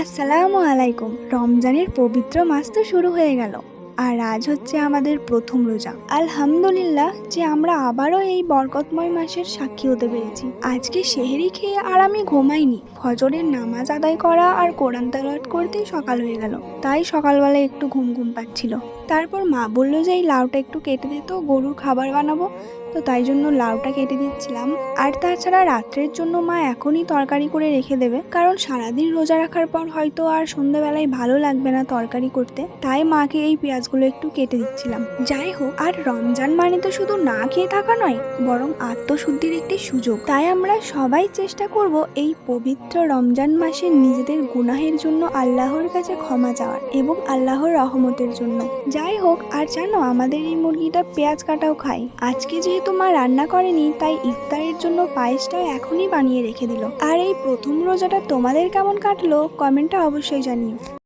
আসসালামু আলাইকুম। রমজানের পবিত্র মাস তো শুরু হয়ে গেল, আর আজ হচ্ছে আমাদের প্রথম রোজা। আলহামদুলিল্লাহ যে আমরা আবারও এই বরকতময় মাসের সাক্ষী হতে পেরেছি। আজকে সেহরি খেয়ে আর আমি ঘুমাইনি। ফজরের নামাজ আদায় করা আর কোরআন তেলাওয়াত করতেই সকাল হয়ে গেল, তাই সকালবেলায় একটু ঘুম ঘুম পাচ্ছিল। তারপর মা বললো যে এই লাউটা একটু কেটে দিত, গরুর খাবার বানাবো, তো তাই জন্য লাউটা কেটে দিচ্ছিলাম। আর তাছাড়া রাত্রের জন্য মা এখনই তরকারি করে রেখে দেবে, কারণ সারাদিন রোজা রাখার পর হয়তো আর সন্ধ্যাবেলায় ভালো লাগবে না তরকারি করতে, তাই মাকে এই পেঁয়াজগুলো একটু কেটে দিচ্ছিলাম। যাই হোক, আর রমজান মানে তো শুধু না খেয়ে থাকা নয়, বরং আত্মশুদ্ধির একটি সুযোগ। তাই আমরা সবাই চেষ্টা করব এই পবিত্র রমজান মাসে নিজেদের গুনাহের জন্য আল্লাহর কাছে ক্ষমা চাওয়ার এবং আল্লাহর রহমতের জন্য। যাই হোক, আর জানো আমাদের এই মুরগিটা পেঁয়াজ কাটাও খায়। আজকে যেহেতু মা রান্না করেনি, তাই ইফতারের জন্য পায়েসটাও এখনই বানিয়ে রেখে দিল। আর এই প্রথম রোজাটা তোমাদের কেমন কাটলো কমেন্টে অবশ্যই জানিও।